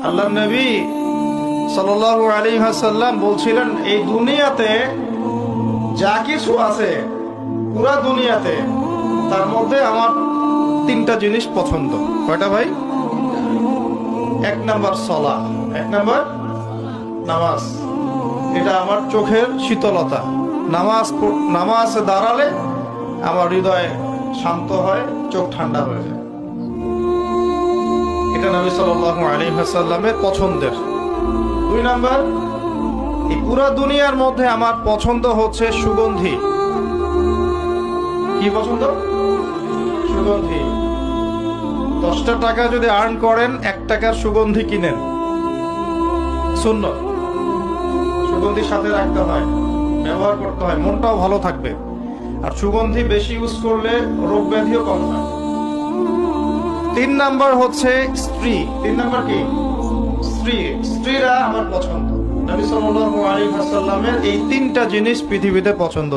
আল্লাহর নবী সাল্লাল্লাহু আলাইহি ওয়াসাল্লাম বলছিলেন, এই দুনিয়াতে যা কিছু আছে, পুরা দুনিয়াতে, তার মধ্যে আমার তিনটা জিনিস পছন্দ। কয়টা ভাই? এক নাম্বার সালাহ, এক নাম্বার নামাজ। এটা আমার চোখের শীতলতা। নামাজে দাঁড়ালে আমার হৃদয় শান্ত হয়, চোখ ঠান্ডা হয়ে যায়। এটা নবী সাল্লাল্লাহু আলাইহি ওয়াসাল্লামের পছন্দের। দুই নাম্বার, এই পুরা দুনিয়ার মধ্যে আমার পছন্দ হচ্ছে সুগন্ধি। কি পছন্দ? সুগন্ধি। 10টা টাকা যদি আর্ন করেন, 1 টাকার সুগন্ধি কিনেন, সুন্নাত। সুগন্ধি সাথে রাখতে হয়, ব্যবহার করতে হয়, মনটাও ভালো থাকবে। আর সুগন্ধি বেশি ইউজ করলে রোগ ব্যাধিও কম হয়। 3 নাম্বার হচ্ছে স্ত্রী। 3 নাম্বার কি? স্ত্রী। স্ত্রীরা আমার পছন্দ। নবী সাল্লাল্লাহু আলাইহি ওয়াসাল্লামের এই 3টা জিনিস পৃথিবীতে পছন্দ।